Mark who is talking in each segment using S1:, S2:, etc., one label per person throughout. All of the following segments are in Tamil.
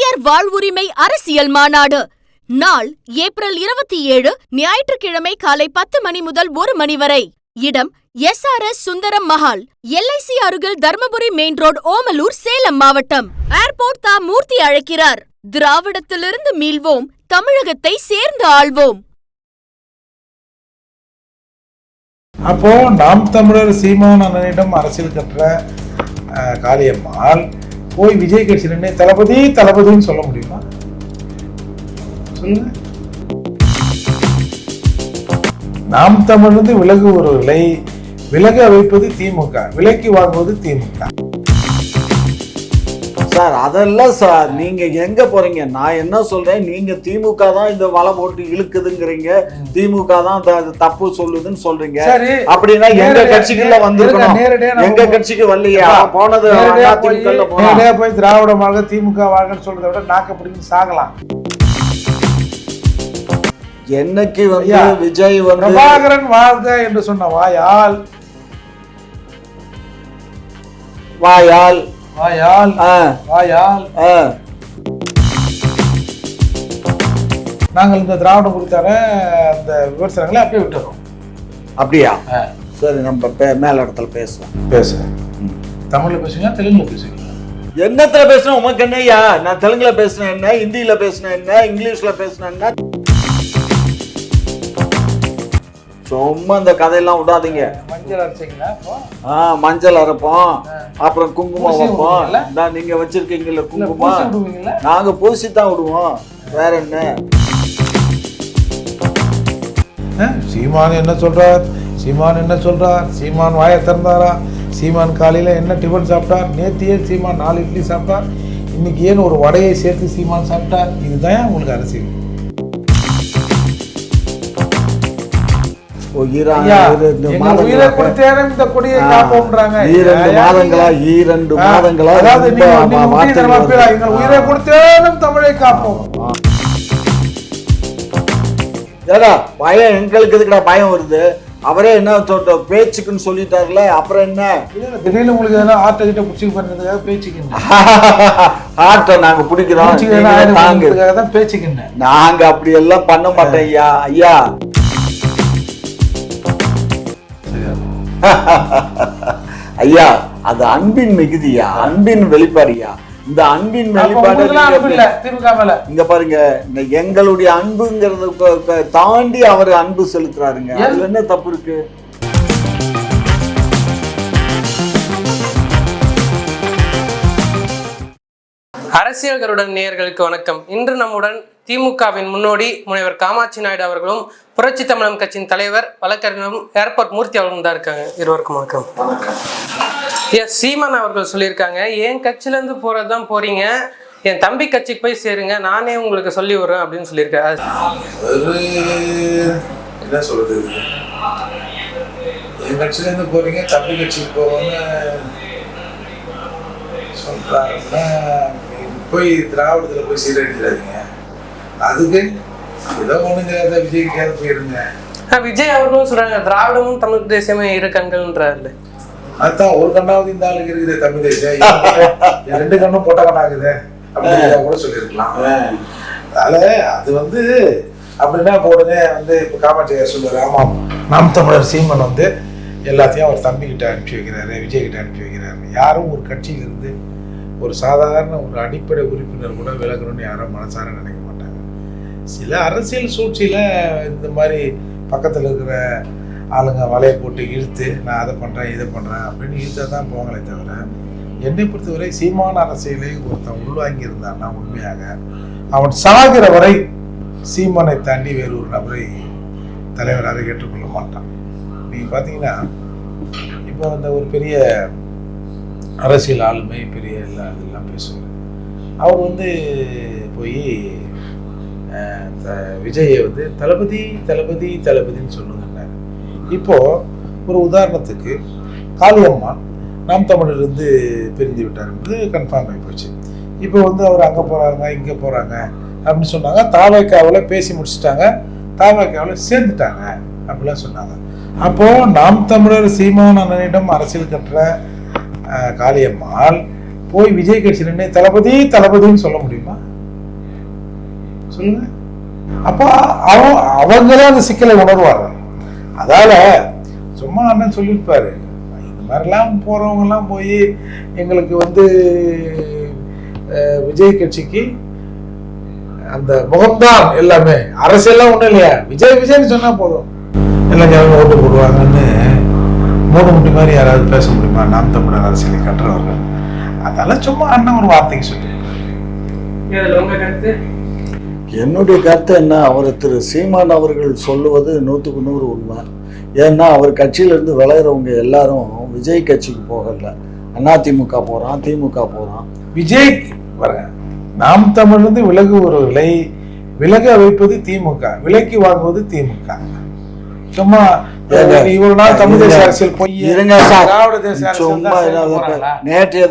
S1: பெரியார் வாழ்வுரிமை அரசியல் மாநாடு நாள் ஏப்ரல் 27 ஞாயிற்றுக்கிழமை காலை 10 மணி முதல் 1 மணி வரை. இடம் SRS சுந்தரம் மஹால், LIC அருகில் தர்மபுரி மெயின் ரோடு, ஓமலூர், சேலம் மாவட்டம். ஏர்போர்ட் தா மூர்த்தி அழைக்கிறார். திராவிடத்திலிருந்து மீள்வோம், தமிழகத்தை சேர்ந்து ஆள்வோம்.
S2: அப்போ நாம் தமிழர் சீமான் அண்ணனிடம் அரசியல் கற்ற காளியம்மாள் போய் விஜய் கட்சி நின்று தளபதி தளபதின்னு சொல்ல முடியுமா? சொல்லுங்க. நாம் தமிழர்ந்து விலகுவர்களை விலக வைப்பது திமுக, விலக்கி வாங்குவது திமுக.
S3: சார் அதெல்லாம் சார் நீங்க எங்க போறீங்க? நான் என்ன சொல்றேன், நீங்க திமுக தான் இந்த வலை போட்டு இழுக்குதுங்கிறீங்க, திமுக தான் தப்பு சொல்லுதுன்னு சொல்றீங்க. அப்படின்னா எங்க கட்சிக்குள்ள வந்துருக்கணும், எங்க கட்சிக்கு வரலையா? போனது
S2: போய் திராவிட வாழ்க திமுக வாழ்கன்னு சொல்றதை விட நாக்க பிடிக்கும் சாகலாம்.
S3: என்னைக்கு வந்து விஜய் வந்து
S2: பிரபாகரன் வாழ்க என்று சொன்ன வாயால்
S3: வாயால்
S2: வாயால் வாயால் நாங்கள் இந்த திராவிடம் குறித்தான அந்த விமர்சனங்களை அப்படியே விட்டுறோம்.
S3: அப்படியா? சரி, நம்ம மேல இடத்துல பேசுவோம்.
S2: தமிழ்ல பேசுங்க, தெலுங்குல பேசுங்க.
S3: என்னத்துல பேசுறேன் உமக்கு என்னையா? நான் தெலுங்குல பேசுனேன் என்ன, ஹிந்தியில பேசுனேன் என்ன, இங்கிலீஷ்ல பேசுனேன் என்ன? சும்மா இந்த கதையெல்லாம் விடாதீங்க.
S2: மஞ்சள் அரைச்சிங்களா?
S3: மஞ்சள் அரைப்போம், அப்புறம் குங்குமம் வைப்போம். நீங்க வச்சிருக்கீங்கல்ல குங்குமம், நாங்க பூசி தான் விடுவோம். வேற என்ன?
S2: சீமான் என்ன சொல்றார்? சீமான் என்ன சொல்றார்? சீமான் வாயை திறந்தாரா? சீமான் காலையில என்ன டிஃபன் சாப்பிட்டார்? நேற்று ஏன் சீமான் 4 இட்லி சாப்பிட்டார்? இன்னைக்கு ஏன் ஒரு வடையை சேர்த்து சீமான் சாப்பிட்டார்? இதுதான் உங்களுக்கு அரசியல்.
S3: பயம் எங்களுக்கு எதுக்குடா பயம் வருது? அவரே என்ன பேச்சுக்குன்னு சொல்லிட்டாருல, அப்புறம் என்ன?
S2: திடீர்னு உங்களுக்கு எதனா ஆட்டை கிட்ட பிடிச்சி பண்ணுறதுக்காக பேச்சுக்கிங்க.
S3: ஆட்டை நாங்க பிடிக்கிறோம்,
S2: பேச்சுக்கிங்க.
S3: நாங்க அப்படி எல்லாம் பண்ண மாட்டோம் ஐயா. ஐயா ஐயா, அது அன்பின் மிகுதியா, அன்பின் வெளிப்பாடியா. இந்த அன்பின் வெளிப்பாடு இங்க பாருங்க, எங்களுடைய அன்புங்கிறத தாண்டி அவர் அன்பு செலுத்துறாருங்க. அதுல என்ன தப்பு இருக்கு?
S4: அரசியல்களுடன் நேயர்களுக்கு வணக்கம். இன்று நம்முடன் திமுகவின் முன்னோடி முனைவர் காமாட்சி நாயுடு அவர்களும் புரட்சி தமிழகம் கட்சியின் தலைவர் வழக்கறிஞரும் ஏர்போர்ட் மூர்த்தி அவர்களும் தான் இருக்காங்க. இருவருக்கும் வணக்கம். சீமான் அவர்கள் சொல்லியிருக்காங்க, என் கட்சியிலேருந்து போறதுதான் போறீங்க, என் தம்பி கட்சிக்கு போய் சேருங்க, நானே உங்களுக்கு சொல்லி விடுறேன் அப்படின்னு சொல்லியிருக்காரு.
S2: என்ன சொல்றது? என் கட்சியிலேருந்து போறீங்க, தம்பி கட்சிக்கு போவோன்னு சொல்றாங்கன்னா போய் திராவிடத்துல போய் சீரழிக்கிறாதீங்க. அதுக்கு ஏதோ ஒண்ணுங்கிறத விஜய் கேட்க போயிருங்க.
S4: விஜய் அவர்களும் சொல்றாங்க, திராவிடமும் தமிழ் தேசியமே இரு கண்கள்ன்றாரு.
S2: அதுதான் ஒரு கண்ணாவது இந்த ஆளுக்கு இருக்குது தமிழ் தேசியம், 2 கண்ணும் போட்ட கண்ணாகுது அப்படிங்கிறத கூட சொல்லியிருக்கலாம். அதனால அது வந்து அப்படின்னா போடுங்க. இப்போ காமாட்சி சொல்லுவார், ஆமாம் நாம் தமிழர் சீமன் எல்லாத்தையும் அவர் தம்பிக்கிட்ட அனுப்பிச்சி வைக்கிறாரு, விஜய் கிட்ட அனுப்பிச்சி வைக்கிறாரு. யாரும் ஒரு கட்சியிலிருந்து ஒரு சாதாரண ஒரு அடிப்படை உறுப்பினர் கூட விலகணும்னு யாரும் மனசார நினைக்க மாட்டாங்க. சில அரசியல் சூழ்ச்சியில் இந்த மாதிரி பக்கத்தில் இருக்கிற ஆளுங்க வலையை போட்டு இழுத்து நான் அதை பண்ணுறேன் இதை பண்ணுறேன் அப்படின்னு இழுத்தா தான் போங்களே தவிர, என்னை பொறுத்தவரை சீமான அரசியலை ஒருத்தன் உள்வாங்கி இருந்தான்னா உண்மையாக அவன் சாகிற வரை சீமானை தாண்டி வேறு ஒரு நபரை தலைவராக ஏற்றுக்கொள்ள மாட்டான். நீங்கள் பார்த்தீங்கன்னா இப்போ அந்த ஒரு பெரிய அரசியல் ஆளுமை பெரிய இதெல்லாம் பேசுவார். அவர் போய் விஜயை தளபதி தளபதி தளபதின்னு சொல்லுங்கன்னாரு. இப்போ ஒரு உதாரணத்துக்கு காளியம்மாள் நாம் தமிழர்லேருந்து பிரிந்து விட்டார் என்பது கன்ஃபார்ம் ஆகி போச்சு. இப்போ அவர் அங்கே போகிறாங்க இங்கே போகிறாங்க அப்படின்னு சொன்னாங்க. தாவேக்காவில் பேசி முடிச்சுட்டாங்க, தாவேக்காவில் சேர்ந்துட்டாங்க அப்படிலாம் சொன்னாங்க. அப்போது நாம் தமிழர் சீமான் அண்ணனிடம் அரசியல் கற்ற காளியம்மாள் போய் விஜய் கட்சி நின்று தளபதி தளபதின்னு சொல்ல முடியுமா? சொல்லுங்க. அப்போ அவங்களே அந்த சிக்கலை உணர்வார்கள். அதால சும்மா அண்ணன் சொல்லியிருப்பாரு, இந்த மாதிரிலாம் போறவங்க எல்லாம் போய் எங்களுக்கு வந்து விஜய் கட்சிக்கு அந்த முகம்தான் எல்லாமே, அரசியல்லாம் ஒண்ணும் இல்லையா, விஜய்னு சொன்னா போதும் எல்லாம் ஜனங்க ஓட்டு போடுவாங்கன்னு மூணு முட்டி மாதிரி யாராவது பேச முடியுமா நாம் தமிழர் அரசியலை கற்றவர்கள்? அதெல்லாம் சும்மா அண்ணன் ஒரு வார்த்தைக்கு சொல்லி.
S3: என்னுடைய கருத்து என்ன, அவர் திரு சீமான் அவர்கள் சொல்லுவது 100க்கு 100 உண்மை. ஏன்னா அவர் கட்சியிலிருந்து விளையிறவங்க எல்லாரும் விஜய் கட்சிக்கு போகல, அதிமுக போறான், திமுக போறான்.
S2: விஜய் நாம் தமிழிலிருந்து விலகுவவர்களை விலக வைப்பது திமுக, விலைக்கு வாங்குவது திமுக. சும்மா இவ்வளவு நாள் தமிழ் தேச அரசியல் போய் திராவிட தேச அரசியல்.
S3: நேற்றைய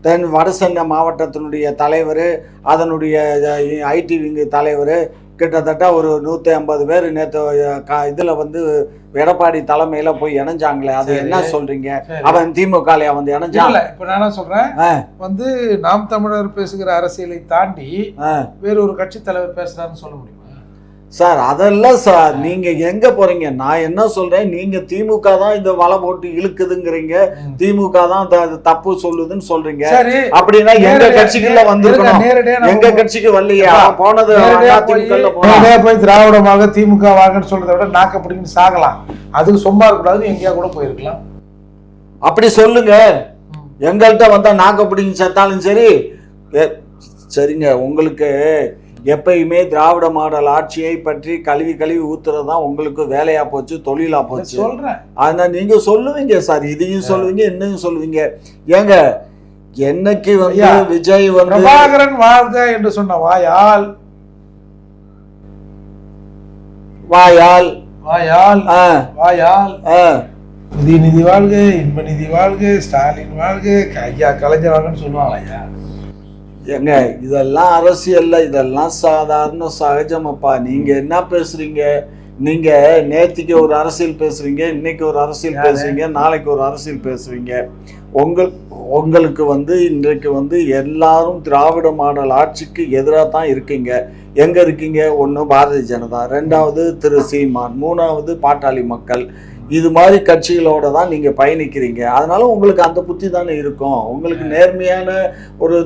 S3: தினம் வடசென்னை மாவட்டத்தினுடைய தலைவர், அதனுடைய ஐடி விங்கு தலைவர், கிட்டத்தட்ட ஒரு 150 பேர் நேற்று இதுல வந்து எடப்பாடி தலைமையில போய் இணைஞ்சாங்களே, அது என்ன சொல்றீங்க? அவன் திமுக வந்து இணைஞ்சாங்க.
S2: இப்ப நான் சொல்றேன், வந்து நாம் தமிழர் பேசுகிற அரசியலை தாண்டி வேற ஒரு கட்சி தலைவர் பேசுறாருன்னு சொல்ல முடியுமா
S3: சார்? அதெல்லாம் சார் நீங்க எங்க போறீங்க? நான் என்ன சொல்றேன், நீங்க திமுக தான் இந்த வலை போட்டு இழுக்குதுங்கிறீங்க, திமுக தான் தப்பு சொல்லுதுன்னு சொல்றீங்க. அப்படின்னா எங்க கட்சிக்குள்ள வந்துருக்கணும், எங்க கட்சிக்கு வரலையா? போனது
S2: போய் திராவிடமாக திமுக வாங்கன்னு சொல்றதை விட நாக்க பிடிக்குன்னு சாகலாம், அதுக்கு சும்மா இருக்கக்கூடாது, எங்கேயா கூட போயிருக்கலாம்.
S3: அப்படி சொல்லுங்க. எங்கள்கிட்ட வந்தா நாக்க பிடிங்க செத்தாலும் சரி. சரிங்க, உங்களுக்கு எப்பயுமே திராவிட மாடல் ஆட்சியை பற்றி கழுவி ஊத்துறதுதான் உங்களுக்கு வேலையா போச்சு, தொழிலா போச்சு.
S2: சொல்றேன்,
S3: ஆனா நீங்க சொல்லுவீங்க சார், இதையும் சொல்லுவீங்க, இன்னும் சொல்லுவீங்க. ஏங்க என்னைக்கு வந்து விஜய் வந்து
S2: பிரபாகரன் வாழ்க என்று சொன்ன வாயால் வாயால் வாயால் வாயால் உதயநிதி வாழ்க, இன்பநிதி வாழ்க, ஸ்டாலின் வாழ்க, ஐயா கலைஞர் வாழ்கன்னு சொல்லுவாங்க. ஐயா
S3: ஏங்க இதெல்லாம் அரசியல்ல, இதெல்லாம் சாதாரண சகஜமப்பா. நீங்க என்ன பேசுறீங்க? நீங்க நேத்திக்கு ஒரு அரசியல் பேசுறீங்க, இன்னைக்கு ஒரு அரசியல் பேசுறீங்க, நாளைக்கு ஒரு அரசியல் பேசுறீங்க. உங்களுக்கு வந்து இன்றைக்கு வந்து எல்லாரும் திராவிட மாடல் ஆட்சிக்கு எதிராக தான் இருக்கீங்க. எங்க இருக்கீங்க? ஒன்று பாரதிய ஜனதா, ரெண்டாவது திரு சீமான், மூணாவது பாட்டாளி மக்கள். இது மாதிரி கட்சிகளோட தான் நீங்க பயணிக்கிறீங்க. அதனால உங்களுக்கு அந்த புத்தி தானே இருக்கும். உங்களுக்கு நேர்மையான ஒரு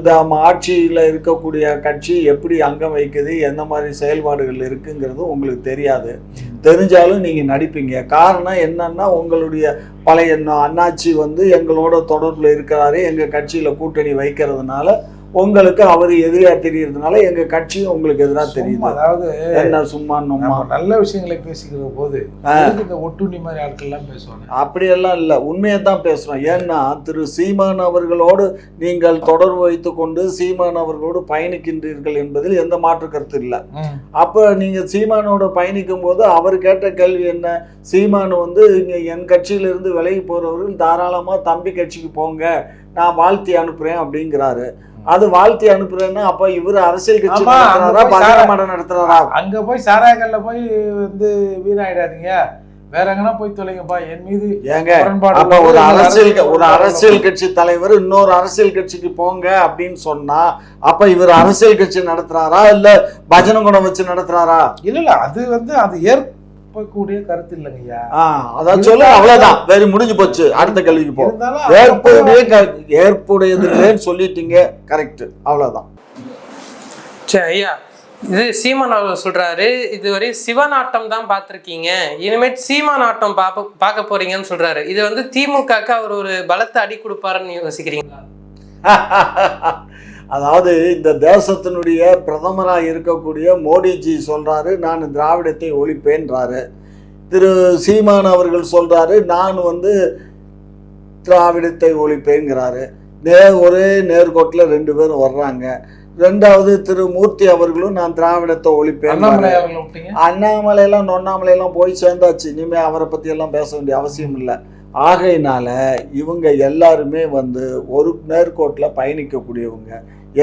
S3: ஆட்சியில இருக்கக்கூடிய கட்சி எப்படி அங்கம் வைக்குது, எந்த மாதிரி செயல்பாடுகள் இருக்குங்கிறது உங்களுக்கு தெரியாது. தெரிஞ்சாலும் நீங்க நடிப்பீங்க. காரணம் என்னன்னா, உங்களுடைய பழைய அண்ணாச்சி வந்து எங்களோட தொடர்புல இருக்கிறாரு, எங்க கட்சியில கூட்டணி வைக்கிறதுனால உங்களுக்கு அவர் எதிரியா தெரியறதுனால எங்க கட்சியும் உங்களுக்கு எதிராக தெரியுது.
S2: அதாவது
S3: என்ன சும்மா
S2: நல்ல விஷயங்களை பேசிக்கிற போது இந்த ஒட்டுண்ணி மாதிரி ஆட்கள் எல்லாம் பேசுவாங்க.
S3: அப்படியெல்லாம் இல்லை, உண்மையை தான் பேசுறோம். ஏன்னா திரு சீமான் அவர்களோடு நீங்கள் தொடர்பு வைத்துக் கொண்டு சீமான் அவர்களோடு பயணிக்கின்றீர்கள் என்பதில் எந்த மாற்று கருத்து இல்லை. அப்ப நீங்க சீமானோட பயணிக்கும் போது அவர் கேட்ட கேள்வி என்ன? சீமான் வந்து இங்க என் கட்சியிலிருந்து விலகி போறவர்கள் தாராளமா தம்பி கட்சிக்கு போங்க, நான் வாழ்த்தி அனுப்புறேன் அப்படிங்கிறாரு. அது வாழ்த்தி அனுப்புறேன்னா அப்ப இவரு அரசியல் கட்சி நடத்துறாரா, பஜனை மடம் நடத்துறாரா?
S2: அங்க போய் சாராயங்கள்ல போய் வந்து வீணாயிடாதீங்க, வேற எங்கன்னா போய் தொலைங்கப்பா, என் மீது
S3: ஏங்க. அப்ப ஒரு அரசியல் கட்சி தலைவர் இன்னொரு அரசியல் கட்சிக்கு போங்க அப்படின்னு சொன்னா அப்ப இவர் அரசியல் கட்சி நடத்துறாரா இல்ல பஜனை குணம் வச்சு நடத்துறாரா?
S2: இல்ல அது வந்து அது ஏற்பக்கூடிய கருத்து இல்லைங்கய்யா.
S3: அதான் சொல்ல, அவ்வளவுதான், வேற முடிஞ்சு போச்சு. அடுத்த கேள்விக்கு போ. ஏற்புடையதுன்னு சொல்லிட்டீங்க, கரெக்ட், அவ்வளவுதான்.
S4: சரி ஐயா, இது சீமான் அவர்கள் சொல்றாரு, இதுவரை சிவநாட்டம் தான் பார்த்திருக்கீங்க, இனிமேல் சீமாநாட்டம் பார்க்க போறீங்கன்னு சொல்றாரு. இது வந்து திமுகக்கு அவர் ஒரு பலத்தை அடி கொடுப்பாருன்னு யோசிக்கிறீங்களா?
S3: அதாவது இந்த தேசத்தினுடைய பிரதமராக இருக்கக்கூடிய மோடிஜி சொல்றாரு, நான் திராவிடத்தை ஒழிப்பேன்றாரு. திரு சீமான் அவர்கள் சொல்றாரு, நான் வந்து திராவிடத்தை ஒழிப்பேங்கிறாரு. ஒரே நேர்கோட்டில் 2 பேரும் வர்றாங்க. ரெண்டாவது திரு மூர்த்தி அவர்களும் நான் திராவிடத்தை ஒழிப்பேன். அண்ணாமலையெல்லாம் நொண்ணாமலையெல்லாம் போய் சேர்ந்தாச்சு, இனிமே அவரை பத்தி எல்லாம் பேச வேண்டிய அவசியம் இல்லை. ஆகையினால இவங்க எல்லாருமே வந்து ஒரு நேர்கோட்டில் பயணிக்கக்கூடியவங்க,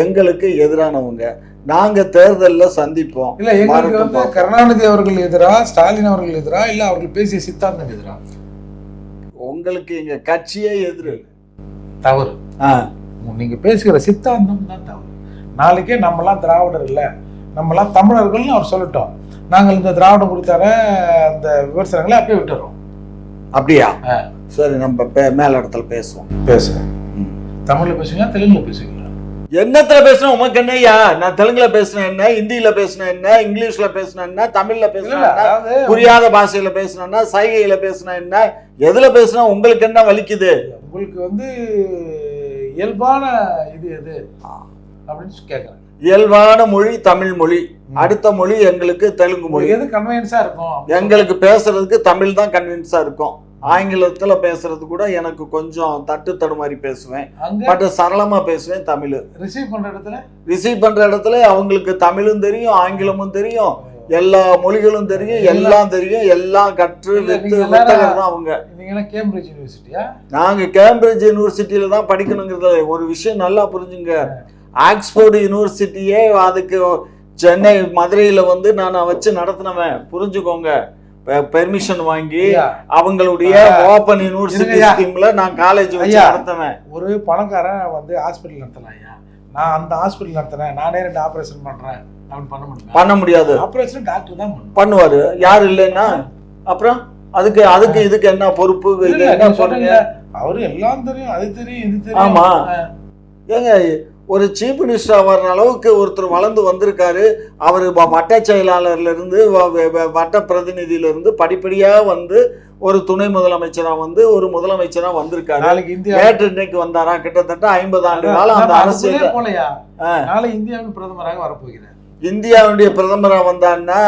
S3: எங்களுக்கு எதிரானவங்க. நாங்க தேர்தலில் சந்திப்போம்.
S2: இல்ல எங்களுக்கு வந்து கருணாநிதி அவர்கள் எதிரா, ஸ்டாலின் அவர்கள் எதிரா, இல்ல அவர்கள் பேசிய சித்தாந்தம் எதிரா?
S3: உங்களுக்கு எங்க கட்சியே எதிரு.
S2: தவறு. நீங்க பேசுகிற சித்தாந்தம் தான் தவறு. நாளைக்கே நம்மலாம் திராவிடர் இல்ல, நம்மலாம் தமிழர்கள்னு அவர் சொல்லட்டும், நாங்கள் இந்த திராவிடம் குறித்தார அந்த விமர்சனங்களை அப்படியே விட்டுறோம்.
S3: அப்படியா? சரி, நம்ம மேல இடத்துல பேசுவோம்.
S2: பேசுறேன். தமிழ்ல பேசுங்க, தெலுங்குல பேசுங்களா?
S3: என்னத்துல பேசுறேன் உமக்கு என்னையா? நான் தெலுங்குல பேசுனேன் என்ன, ஹிந்தியில பேசுனேன் என்ன, இங்கிலீஷ்ல பேசுனேன் என்ன, தமிழ்ல பேசுனேன் என்ன, புரியாத பாஷையில பேசுனேன்னா, சைகையில பேசுனேன் என்ன, எதுல பேசுனா உங்களுக்கு என்ன வலிக்குது?
S2: உங்களுக்கு வந்து இயல்பான இது எது அப்படின்னு கேட்கறேன்.
S3: இயல்பான மொழி தமிழ் மொழி, அடுத்த மொழி எங்களுக்கு தெலுங்கு மொழி.
S2: எது கன்வீனியன்ஸா இருக்கும்?
S3: எங்களுக்கு பேசுறதுக்கு தமிழ் தான் கன்வீனியன்ஸா இருக்கும். ஆங்கிலத்துல பேசுறது கூட எனக்கு கொஞ்சம் தட்டு தடுமாறி பேசுவேன், பட் சரளமா பேசுவேன் தமிழ்.
S2: ரிசீவ்
S3: பண்ற இடத்துல அவங்களுக்கு தமிழும் தெரியும், ஆங்கிலமும் தெரியும், எல்லா மொழிகளும் தெரியும், எல்லாம் தெரியும், எல்லாம் கற்று வித்தகர் தான் அவங்க.
S2: நீங்க கேம்பிரிட்ஜ் யூனிவர்சிட்டியா?
S3: நாங்க கேம்பிரிட்ஜ் யூனிவர்சிட்டியில தான் படிக்கணுங்கிறத ஒரு விஷயம் நல்லா புரிஞ்சுங்க. ஆக்ஸ்போர்டு யூனிவர்சிட்டியே அதுக்கு சென்னை மதுரையில வந்து நான் வச்சு நடத்தினவன், புரிஞ்சுக்கோங்க. பெர்மிஷன் வாங்கி அவங்களுடைய ஓபன் யூனிவர்சிட்டி ஸ்கீம்ல நான் காலேஜ் வச்சு நடத்துவேன்.
S2: ஒரு பணக்காரன் வந்து ஹாஸ்பிட்டல் நடத்தலாம். நான் அந்த ஹாஸ்பிட்டல் நடத்துறேன், நானே 2 ஆபரேஷன் பண்றேன் அப்படின்னு பண்ண முடியாது. ஆபரேஷன் டாக்டர் தான்
S3: பண்ணுவாரு, யாரு இல்லைன்னா. அப்புறம் அதுக்கு இதுக்கு என்ன பொறுப்பு? என்ன சொல்றீங்க?
S2: அவரு எல்லாம் தெரியும், அது தெரியும், இது தெரியும்.
S3: ஆமா, ஏங்க ஒரு சீஃப் மினிஸ்டர் வர்ற அளவுக்கு ஒருத்தர் வளர்ந்து வந்திருக்காரு. அவரு வட்ட செயலாளர்ல இருந்து வட்ட பிரதிநிதியில இருந்து படிப்படியா வந்து ஒரு துணை முதலமைச்சரா வந்து ஒரு முதலமைச்சரா வந்திருக்காரு. நேற்று இன்னைக்கு வந்தாரா? கிட்டத்தட்ட 50 ஆண்டு காலம் அந்த அரசியல்.
S2: இந்தியாவின் பிரதமராக வரப்போகிறார்.
S3: இந்தியாவுடைய பிரதமரா வந்தான்னா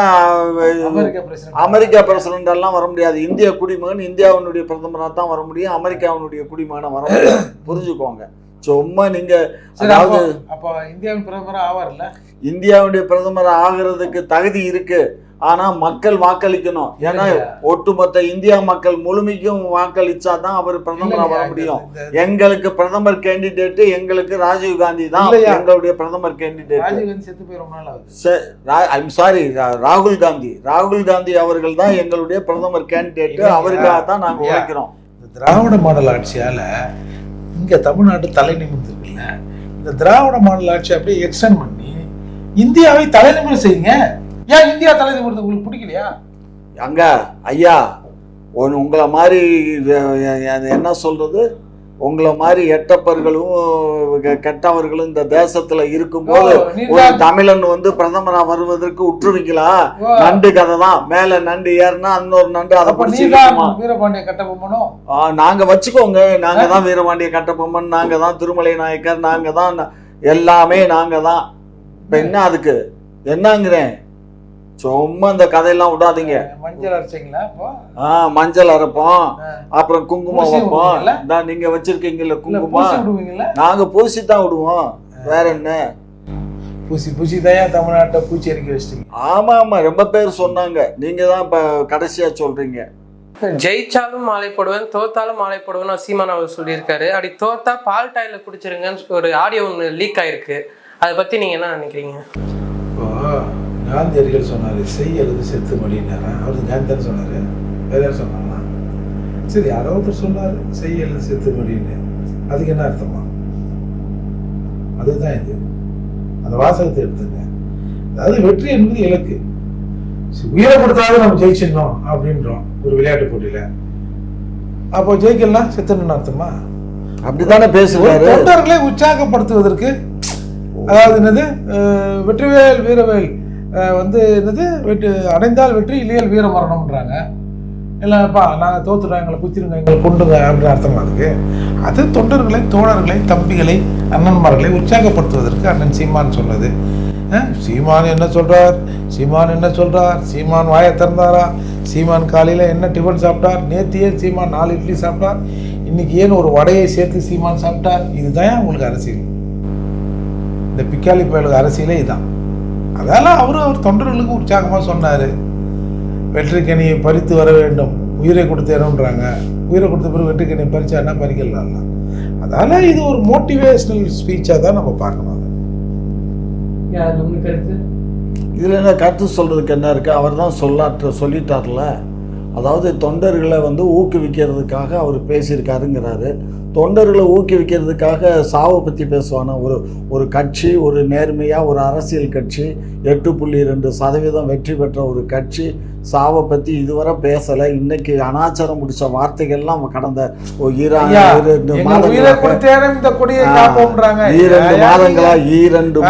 S3: அமெரிக்கா பிரசிடண்ட் எல்லாம் வர முடியாது. இந்திய குடிமகன் இந்தியாவினுடைய பிரதமரா தான் வர முடியும், அமெரிக்காவினுடைய குடிமகனை வர முடியாது. புரிஞ்சுக்கோங்க. சும்மா நீங்க அதாவது
S2: அப்ப இந்தியாவின் பிரதமர் ஆவார்ல?
S3: இந்தியாவுடைய பிரதமர் ஆகிறதுக்கு தகுதி இருக்கு, ஆனா மக்கள் வாக்களிக்கணும். ஏன்னா ஒட்டுமொத்த இந்தியா மக்கள் முழுமைக்கும் வாக்களிச்சாதான் அவர் பிரதமரா வர முடியும். எங்களுக்கு பிரதமர் கேண்டிடேட் எங்களுக்கு ராஜீவ் காந்தி தான் எங்களுடைய பிரதமர் கேண்டிடேட். சாரி, ராகுல் காந்தி அவர்கள் தான் எங்களுடைய பிரதமர் கேண்டிடேட். அவருக்காக தான் நாங்க உழைக்கிறோம்.
S2: திராவிட மாடல் ஆட்சியால இங்க தமிழ்நாடு தலை நிமிர்ந்திருக்குல்ல, இந்த திராவிட மாடல் ஆட்சி அப்படியே எக்ஸ்டெண்ட் பண்ணி இந்தியாவை தலை நிமிர செய்யுங்க. ஏன் இந்தியா தலை நிமிர்ந்து உங்களுக்கு பிடிக்கலையா?
S3: அங்க ஐயா, உங்களை மாதிரி என்ன சொல்றது, உங்களை மாதிரி எட்டப்பர்களும் கெட்டவர்களும் இந்த தேசத்துல இருக்கும்போது ஒரு தமிழன் வந்து பிரதமரா வருவதற்கு உற்றுவீங்களா? நண்டு கதை தான், மேல நண்டு ஏறினா இன்னொரு நண்டு அதை
S2: வீரபாண்டிய கட்டபொம்மனும்
S3: நாங்க வச்சுக்கோங்க. நாங்க தான் வீரபாண்டிய கட்டபொம்மன், நாங்க தான் திருமலை நாயக்கர், நாங்க தான் எல்லாமே, நாங்க தான். இப்ப என்ன அதுக்கு என்னங்கிறேன்? சும்மா இந்த கதையெல்லாம் விடாதீங்க.
S2: மஞ்சள் அரைச்சிங்களா?
S3: மஞ்சள் அரைப்போம், அப்புறம் குங்குமம் வைப்போம். நீங்க வச்சிருக்கீங்கல்ல குங்குமம், நாங்க பூசி தான் விடுவோம். வேற என்ன?
S2: பூசி தான் தமிழ்நாட்டை பூச்சி எரிக்க வச்சிட்டீங்க.
S3: ஆமா, ரொம்ப பேர் சொன்னாங்க. நீங்க தான் இப்ப கடைசியா சொல்றீங்க.
S4: ஜெயிச்சாலும் மாலை போடுவேன், தோத்தாலும் மாலை போடுவேன் சீமான் அவர் சொல்லியிருக்காரு. அப்படி தோத்தா பால் டாயில குடிச்சிருங்கன்னு ஒரு ஆடியோ ஒன்று லீக் ஆயிருக்கு. அதை பத்தி நீங்க என்ன நினைக்கிறீங்க?
S2: காந்தியடிகள் சொன்னாரு, செய் அல்லது செத்து மொழினாரா? அவரு காந்தி தானே சொன்னாரு, வேற யாரும் சொன்னாங்களா? சரி, யாரோ ஒருத்தர் சொன்னாரு செய் அல்லது செத்து மொழின்னு. அதுக்கு என்ன அர்த்தமா? அதுதான் இது. அந்த வாசகத்தை எடுத்துங்க. அதாவது வெற்றி என்பது இலக்கு. உயிரை கொடுத்தாவது நம்ம ஜெயிச்சிடணும் அப்படின்றோம் ஒரு விளையாட்டு போட்டியில. அப்போ ஜெயிக்கலாம் செத்துன்னு அர்த்தமா?
S3: அப்படித்தானே பேசுவாரு.
S2: தொண்டர்களை உற்சாகப்படுத்துவதற்கு, அதாவது என்னது, வெற்றிவேல் வீரவேல் வந்து என்னது, அடைந்தால் வெற்றி இல்லையால் வீர மரணம்ன்றாங்க. இல்லைப்பா நாங்கள் தோத்துட்டோம், எங்களை குத்திருங்க, எங்களை கொண்டுங்க அப்படின்னு அர்த்தமா அதுக்கு? அது தொண்டர்களை, தோழர்களை, தம்பிகளை, அண்ணன்மார்களை உற்சாகப்படுத்துவதற்கு அண்ணன் சீமான் சொன்னது. சீமான் என்ன சொல்றார், சீமான் வாயை திறந்தாரா? சீமான் காலையில் என்ன டிஃபன் சாப்பிட்டார்? நேற்று சீமான் 4 இட்லி சாப்பிட்டார், இன்னைக்கு ஏன் ஒரு வடையை சேர்த்து சீமான் சாப்பிட்டார்? இதுதான் உங்களுக்கு அரசியல். இந்த பிக்காலி பயலுக்கு அரசியலே இதுதான். அதெல்லாம் அவர் தொண்டர்களுக்கு உற்சாகமாக சொன்னார். வெற்றிக்கனியை பறித்து வர வேண்டும், உயிரை கொடுத்தேனுன்றாங்க. உயிரை கொடுத்த பிறகு வெற்றிக்கனியை பறிச்சான்னா பறிக்கலாம். அதனால இது ஒரு மோட்டிவேஷனல் ஸ்பீச்சாக தான் நம்ம பார்க்கணும்.
S3: இதுல என்ன கருத்து சொல்றதுக்கு என்ன இருக்கு? அவர் தான் சொல்லிட்டார்ல, அதாவது தொண்டர்களை வந்து ஊக்குவிக்கிறதுக்காக அவர் பேசியிருக்காருங்கிறாரு. தொண்டர்களை ஊக்குவிக்கிறதுக்காக சாவை பற்றி பேசுவானா? ஒரு கட்சி, ஒரு நேர்மையாக ஒரு அரசியல் கட்சி 8.2% வெற்றி பெற்ற ஒரு கட்சி சாவை பற்றி இதுவரை பேசலை. இன்னைக்கு அனாச்சாரம் முடிச்ச வார்த்தைகள்லாம் கடந்த 2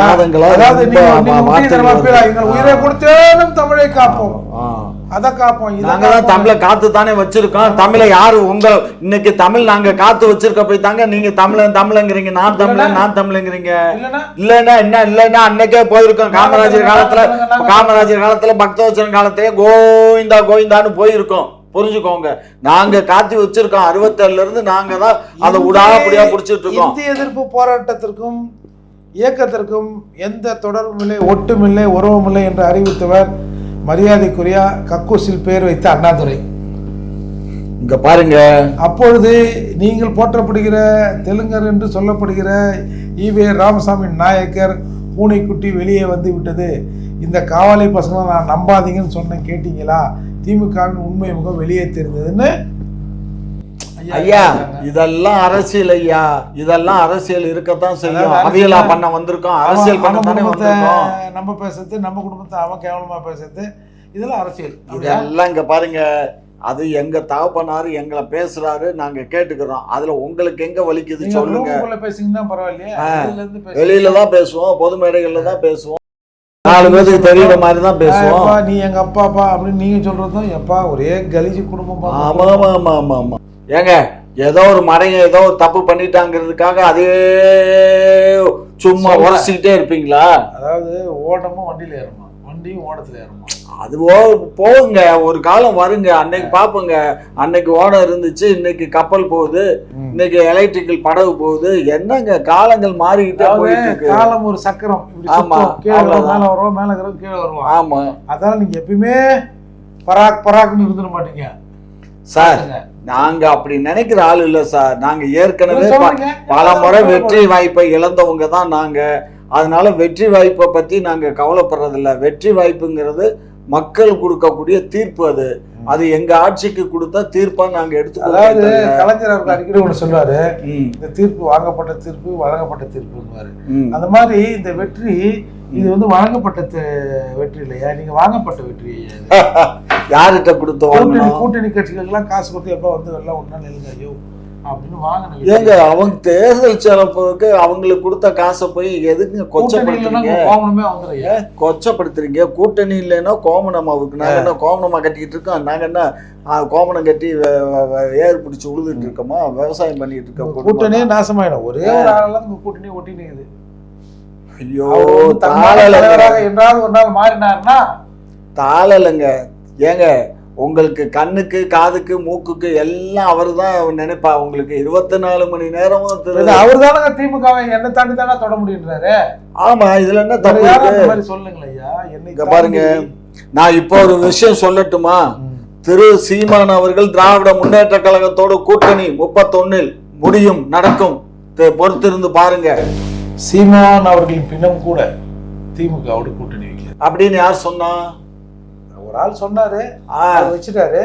S3: மாதங்களா
S2: தமிழை காப்போம், அதை காப்போம்.
S3: நாங்க தான் தமிழை காத்து தானே வச்சிருக்கோம். தமிழை யாரு இன்னைக்கு தமிழ் நாங்க காத்து வச்சிருக்க போய் தாங்க நீங்க தமிழங்கிறீங்க, நான் தமிழங்கிறீங்க. இல்லன்னா அன்னைக்கே போயிருக்கோம். காமராஜர் காலத்துல பக்தவச்சன காலத்திலே கோவிந்தான்னு போயிருக்கோம். புரிஞ்சுக்கோங்க, நாங்க காத்தி வச்சிருக்கோம். 67 இருந்து நாங்க தான் அதை உடாப்படியா புடிச்சிட்டு இருக்கோம்.
S2: இந்திய எதிர்ப்பு போராட்டத்திற்கும் இயக்கத்திற்கும் எந்த தொடர்பும் இல்லை, ஒட்டும் இல்லை, உறவும் இல்லை என்று அறிவித்தவர் மரியாதைக்குரிய கக்கூசில் பெயர் வைத்த அண்ணாதுரை.
S3: இங்க பாருங்க,
S2: அப்பொழுது நீங்கள் போற்றப்படுகிற தெலுங்கர் என்று சொல்லப்படுகிற ஈவே ராமசாமி நாயக்கர் பூனைக்குட்டி வெளியே வந்து விட்டது, இந்த காவாலி பசங்களை நான் நம்பாதீங்கன்னு சொன்னேன், கேட்டீங்களா? திமுகவின் உண்மை முகம் வெளியே தெரிந்ததுன்னு.
S3: ஐயா, இதெல்லாம் அரசியல் ஐயா, இதெல்லாம் அரசியல் இருக்கத்தான் செய்யும். அவியலா பண்ண வந்திருக்கோம், அரசியல் பண்ண தானே வந்திருக்கோம்.
S2: நம்ம பேசுறது, நம்ம குடும்பத்தை அவன் கேவலமா பேசுறது, இதெல்லாம் அரசியல்.
S3: இதெல்லாம் இங்க பாருங்க, அது எங்க தகப்பனாரு எங்களை பேசுறாரு, நாங்க கேட்டுக்கிறோம். அதுல உங்களுக்கு எங்க வலிக்குது சொல்லுங்க.
S2: பேசிங்கன்னா பரவாயில்லையா?
S3: வெளியில தான் பேசுவோம், பொது மேடைகள்ல தான் பேசுவோம், 4 பேருக்கு தெரியுற மாதிரி தான் பேசுவோம்.
S2: நீ எங்க அப்பாப்பா அப்படின்னு நீங்க சொல்றதும் எப்பா ஒரே கலிஜி குடும்பம்.
S3: ஆமா ஆமா ஆமா ஆமா ஆமா. ஏங்க, ஏதோ ஒரு மடைங்க ஏதோ ஒரு தப்பு பண்ணிட்டாங்கிறதுக்காக அதே சும்மா உரசிக்கிட்டே இருப்பீங்களா?
S2: அதாவது ஓடமும் வண்டியில ஏறுமா, வண்டியும் ஓடத்துல ஏறுமா.
S3: அதுவோ போகுங்க, ஒரு காலம் வருங்க. அன்னைக்கு பாப்போங்க, அன்னைக்கு ஓடம் இருந்துச்சு, இன்னைக்கு கப்பல் போகுது, இன்னைக்கு எலக்ட்ரிக்கல் படகு போகுது. என்னங்க காலங்கள் மாறிக்கிட்டே போயிட்டு இருக்கு.
S2: காலம் ஒரு சக்கரம்.
S3: ஆமா,
S2: மேல வருவோம், மேல இருக்கிறோம், கீழே வருவோம்.
S3: ஆமா,
S2: அதான் நீங்க எப்பயுமே பராக்னு இருந்துட மாட்டீங்க
S3: சார். நாங்க அப்படி நினைக்கிற ஆள் இல்ல சார். நாங்க ஏற்கனவே பல முறை வெற்றி வாய்ப்பை இழந்தவங்க தான் நாங்க. அதனால வெற்றி வாய்ப்பை பத்தி நாங்க கவலைப்படுறதில்ல. வெற்றி வாய்ப்புங்கிறது மக்கள் கொடுக்கக்கூடிய தீர்ப்பு. அது எங்க ஆட்சிக்கு கொடுத்தா தீர்ப்பா நாங்க எடுத்துக்கோ.
S2: அதாவது கலைஞர் அவர்கள் அடிக்கடி ஒண்ணு சொல்லுவாரு, இந்த தீர்ப்பு வாங்கப்பட்ட தீர்ப்பு, வழங்கப்பட்ட தீர்ப்புங்குவாரு. அந்த மாதிரி இந்த வெற்றி இது வந்து வழங்கப்பட்ட வெற்றி இல்லையா, நீங்க வாங்கப்பட்ட வெற்றி.
S3: யார்கிட்ட கொடுத்தோம்?
S2: கூட்டணி கட்சிகளுக்கு எல்லாம் காசு கொடுத்து எப்ப வந்து எல்லாம் ஒன்னா நிலுங்க ஐயோ அப்படின்னு வாங்கின.
S3: ஏங்க, அவங்க தேர்தல் செலவுக்கு அவங்களுக்கு கொடுத்த காசை போய் எதுக்கு கொச்சப்படுத்துறீங்க? கொச்சப்படுத்துறீங்க. கூட்டணி இல்லைன்னா கோமணம் அவுக்கு. நாங்க என்ன கோமணமா கட்டிக்கிட்டு இருக்கோம்? நாங்க என்ன கோமணம் கட்டி ஏர் பிடிச்சி உழுதுட்டு இருக்கோமா? விவசாயம் பண்ணிட்டு இருக்கோம்.
S2: கூட்டணியே நாசமாயிடும். ஒரே ஒரு ஆளெல்லாம் கூட்டணி ஒட்டி நிக்குது.
S3: ஐயோ,
S2: என்றாவது ஒரு நாள் மாறினாருன்னா
S3: தாளலைங்க. ஏங்க, உங்களுக்கு கண்ணுக்கு காதுக்கு மூக்குக்கு எல்லாம் அவரு தான் நினைப்பா. உங்களுக்கு 24 மணி நேரமும்
S2: அவரு தானங்க திமுக என்ன தாண்டி தானே தொட முடியுன்றாரு.
S3: ஆமா, இதுல என்ன தப்பு
S2: சொல்லுங்களேன் ஐயா.
S3: என்ன பாருங்க, நான் இப்போ ஒரு விஷயம் சொல்லட்டுமா? திரு சீமான் அவர்கள் திராவிட முன்னேற்ற கழகத்தோட கூட்டணி 31 முடியும், நடக்கும், பொறுத்திருந்து பாருங்க.
S2: சீமான் அவர்களின் பின்னம் கூட திமுகவோட கூட்டணி வைக்க அப்படின்னு யார் சொன்னா? ஒரு ஆள் சொன்னாரு, வச்சுட்டாரு.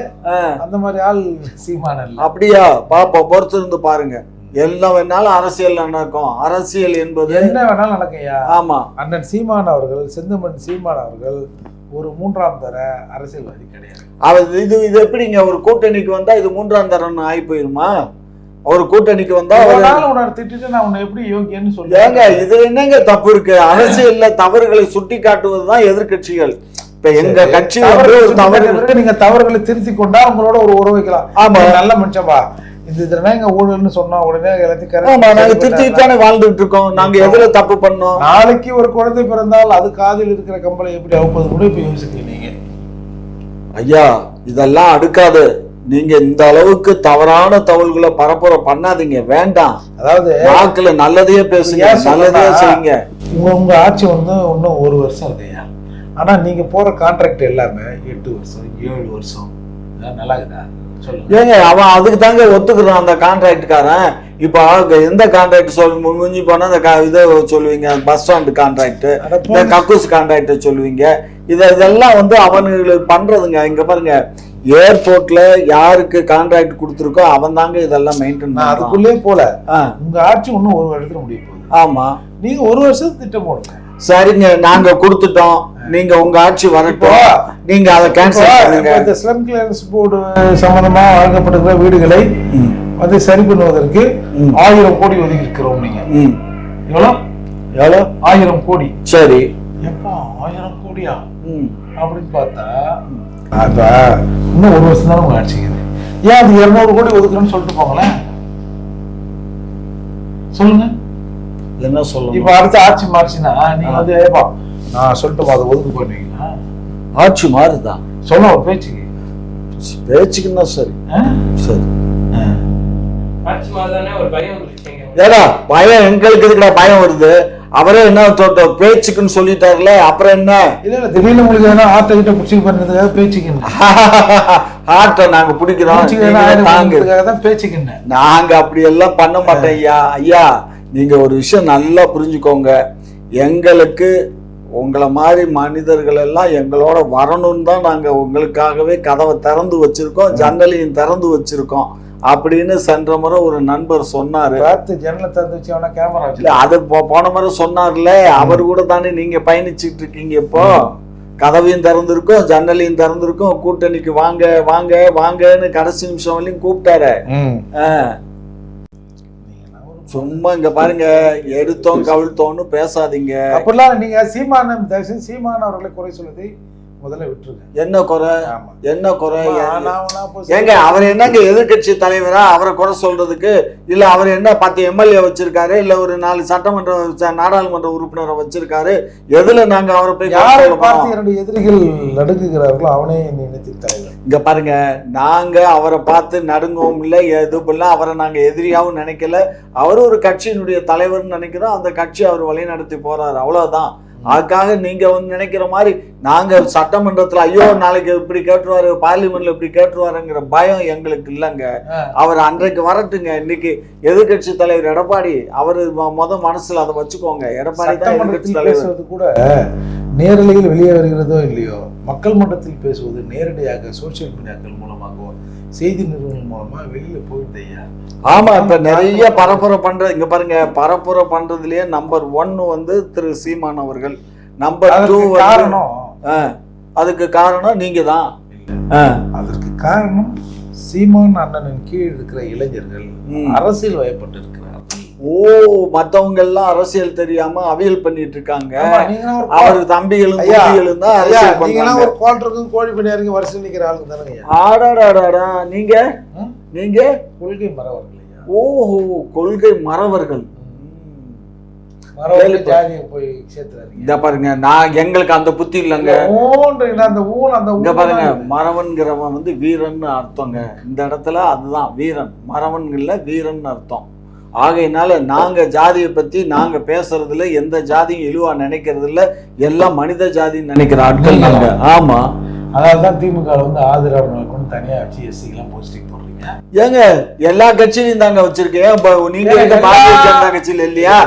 S2: அந்த மாதிரி ஆள் சீமான் இல்ல.
S3: அப்படியா? பாப்போம், பொறுத்து இருந்து பாருங்க. எல்லாம் வேணாலும் அரசியல் நடக்கும். அரசியல் என்பது
S2: என்ன வேணாலும் நடக்கையா.
S3: ஆமா,
S2: அண்ணன் சீமான் அவர்கள், செந்தமன் சீமான் அவர்கள் ஒரு 3ஆம் தர அரசியல்வாதி கிடையாது.
S3: இது எப்படிங்க ஒரு கூட்டணிக்கு வந்தா இது 3ஆம் தரம்னு ஆகி போயிருமா? ஒரு கூட்டணிக்கு வந்தா
S2: திட்டு நான் உன்னை எப்படி யோகியன்னு சொல்லி.
S3: ஏங்க, இது என்னங்க தப்பு இருக்கு? அரசியல்ல தவறுகளை சுட்டி காட்டுவதுதான் எதிர்கட்சிகள். இப்ப எங்க கட்சி வந்து ஒரு தவறு,
S2: நீங்க தவறுகளை திருத்தி கொண்டா உங்களோட ஒரு உறவு வைக்கலாம். ஆமா, நல்ல மனுஷன்பா, இந்த எங்க ஊழல்னு சொன்னா உடனே எல்லாத்தையும்
S3: நாங்க திருத்தித்தானே வாழ்ந்துட்டு இருக்கோம். நாங்க எதுல தப்பு பண்ணோம்?
S2: நாளைக்கு ஒரு குழந்தை பிறந்தால் அது காதில் இருக்கிற கம்பளை எப்படி அவுப்பது கூட இப்ப யோசிக்க நீங்க.
S3: ஐயா, இதெல்லாம் அடுக்காது. நீங்க இந்த அளவுக்கு தவறான தகவல்களை பரப்புரை பண்ணாதீங்க, வேண்டாம்.
S2: அதாவது
S3: நாக்குல நல்லதையே பேசுங்க, நல்லதையே செய்யுங்க.
S2: உங்க ஆட்சி வந்து இன்னும் 1 வருஷம் இருக்குயா. ஆனா நீங்க போற கான்ட்ராக்ட் எல்லாமே 8 வருஷம் 7 வருஷம். நல்லா இருக்குதா சொல்லுங்க.
S3: ஏங்க, அவன் அதுக்கு தாங்க ஒத்துக்கிறான் அந்த கான்ட்ராக்டுக்காரன். இப்ப எந்த கான்ட்ராக்ட் முடிஞ்சு போனா இந்த இதை சொல்லுவீங்க, பஸ் ஸ்டாண்டு கான்ட்ராக்ட், இந்த கக்கூஸ் கான்ட்ராக்ட் சொல்லுவீங்க. இதெல்லாம் வந்து அவனுங்களுக்கு பண்றதுங்க. இங்க பாருங்க, ஏர்போர்ட்ல யாருக்கு கான்ட்ராக்ட் கொடுத்துருக்கோ அவன் தாங்க இதெல்லாம் மெயின்டைன் பண்ண.
S2: அதுக்குள்ளே போல உங்க ஆட்சி இன்னும் ஒரு வருடத்துல முடிய போகுது.
S3: ஆமா,
S2: நீங்க ஒரு வருஷத்துக்கு திட்டம் போடுங்க.
S3: சரிங்க, நாங்க கொடுத்துட்டோம், நீங்க உங்க ஆட்சி வரட்டும், நீங்க அதை கேன்சல் பண்ணுங்க.
S2: இந்த ஸ்லம் கிளியரன்ஸ் போர்டு சம்பந்தமா வழங்கப்படுகிற வீடுகளை வந்து சரி பண்ணுவதற்கு 1000 கோடி ஒதுக்கி இருக்கிறோம். நீங்க எவ்வளவு 1000 கோடி.
S3: சரி,
S2: எப்பா 1000 கோடியா அப்படின்னு பார்த்தா இன்னும் ஒரு வருஷம் தான் உங்க ஆட்சிக்குது. ஏன் அது 200 கோடி ஒதுக்குறேன்னு சொல்லிட்டு போங்களேன். சொல்லுங்க,
S3: என்ன சொல்லுங்க.
S2: இப்ப அடுத்த ஆட்சி மாறிச்சுன்னா நீங்க வந்து ஏப்பா நான் சொல்லிட்டு அதை ஒதுக்கு பண்ணுவீங்களா?
S3: ஆட்சி மாறுதான்
S2: சொல்ல ஒரு பேச்சுக்குன்னா
S3: சரி சரி.
S4: ஆட்சி மாறுதானே ஒரு பயம் வந்துருச்சுங்க.
S3: ஏடா பயம் எங்களுக்கு இருக்குடா பயம் வருது. அவரே என்ன பேச்சுக்குன்னு சொல்லிட்டாருல, அப்புறம் என்ன?
S2: இல்ல திடீர்னு உங்களுக்கு ஏன்னா ஆட்டை கிட்ட பிடிச்சி பண்ணதுக்காக பேச்சுக்குன்னு
S3: ஆட்டை நாங்க பிடிக்கிறோம்
S2: பேச்சுக்குன்னு.
S3: நாங்க அப்படி எல்லாம் பண்ண மாட்டோம் ஐயா. ஐயா நீங்க ஒரு விஷயம் நல்லா புரிஞ்சுக்கோங்க, எங்களுக்கு உங்களை மாதிரி மனிதர்கள் எல்லாம் எங்களோட வரணும்னு தான் நாங்க உங்களுக்காகவே கதவை திறந்து வச்சிருக்கோம், ஜன்னலையும் திறந்து வச்சிருக்கோம் அப்படின்னு சென்ற முறை ஒரு நண்பர் சொன்னாரு.
S2: ஜன்னலை திறந்து வச்சு அவனா கேமரா
S3: இல்ல, அது போன முறை சொன்னார்ல, அவர் கூட தானே நீங்க பயணிச்சுட்டு இருக்கீங்க. இப்போ கதவையும் திறந்திருக்கும், ஜன்னலையும் திறந்திருக்கும், கூட்டணிக்கு வாங்க வாங்க வாங்கன்னு கடைசி நிமிஷம் வரையும் கூப்பிட்டாரு. சும்மா இங்க பாருங்க, எடுத்தோம் கவிழ்த்தோன்னு பேசாதீங்க.
S2: அப்படிலாம் நீங்க சீமான் அவர்களை குறை சொல்லுது முதல்ல விட்டுருங்க.
S3: என்ன குறை? என்ன குறை? ஏங்க அவர் என்னங்க எதிர்கட்சி தலைவரா அவரை குறை சொல்றதுக்கு? இல்ல அவர் என்ன 10 எம்எல்ஏ வச்சிருக்காரு, இல்ல ஒரு 4 சட்டமன்ற நாடாளுமன்ற உறுப்பினரை வச்சிருக்காரு? எதுல நாங்க அவரை போய்
S2: பார்த்து 2 எதிரிகள் நடுங்குகிறார்களோ அவனே நினைத்து தலைவர்.
S3: இங்க பாருங்க, நாங்க அவரை பார்த்து நடுங்கவும் இல்லை, எதுவும் அவரை நாங்க எதிரியாவும் நினைக்கல. அவர் ஒரு கட்சியினுடைய தலைவர்னு நினைக்கிறோம், அந்த கட்சி அவர் வழி நடத்தி போறாரு, அவ்வளவுதான். அதுக்காக நீங்க வந்து நினைக்கிற மாதிரி நாங்க சட்டமன்றத்துல ஐயோ நாளைக்கு இப்படி கேட்டுருவாரு, பார்லிமெண்ட்ல இப்படி கேட்டுருவாருங்கிற பயம் எங்களுக்கு இல்லைங்க. அவர் அன்றைக்கு வரட்டுங்க. இன்னைக்கு எதிர்கட்சி தலைவர் எடப்பாடி, அவரு மனசுல அதை வச்சுக்கோங்க. எடப்பாடி தான் எதிர்கட்சி தலைவர்.
S2: கூட நேரலையில் வெளியே வருகிறதோ இல்லையோ, மக்கள் மன்றத்தில் பேசுவது நேரடியாக சோசியல் மீடியாக்கள் மூலமாகவோ செய்தி நிறுவனங்கள் மூலமா வெளியில போயிட்டு ஐயா.
S3: ஆமா, இப்ப நிறைய பரப்புரை பண்ற. இங்க பாருங்க, பரப்புரை பண்றதுலயே நம்பர் 1 வந்து திரு சீமான் அவர்கள், நம்பர் 2
S2: காரணம்
S3: அதுக்கு காரணம் நீங்க தான்.
S2: அதற்கு காரணம் சீமான் அண்ணனின் கீழ் இருக்கிற இளைஞர்கள் அரசியல் வயப்பட்டு இருக்கிறார்.
S3: மத்தவங்க எல்லாம் அரசியல் தெரியாம அவியல் பண்ணிட்டு இருக்காங்க. அவரு தம்பிகளும் தான் அரசியல் பண்றாங்க.
S2: ஒரு குவார்டருக்கும் கோழி பண்ணியாருக்கு வருஷம் நிக்கிற ஆளுங்க தானே.
S3: ஆடாடாடா, நீங்க
S2: கொள்கை மறவர்கள்.
S3: ஓஹோ, கொள்கை மறவர்கள்.
S2: போய்
S3: இத பாருங்க, நான் எங்களுக்கு அந்த புத்தி இல்லைங்க. இங்க பாருங்க, மறவன்கிறவன் வந்து வீரன் அர்த்தங்க. இந்த இடத்துல அதுதான் வீரன், மறவன் இல்ல வீரன் அர்த்தம். ஆகையினால நாங்க ஜாதியை பத்தி நாங்க பேசுறதுல எந்த ஜாதியும் இழிவா நினைக்கிறது இல்ல, எல்லாம் மனித ஜாதின்னு நினைக்கிற ஆட்கள் நாங்க. ஆமா,
S2: அதனாலதான் திமுக வந்து ஆதரவு தனியா வச்சு எஸ்சிக்கெல்லாம் போஸ்டிங் போடுறீங்க.
S3: ஏங்க எல்லா கட்சியிலையும் தாங்க வச்சிருக்கேன். நீங்க பாரதிய ஜனதா கட்சியில இல்லையா?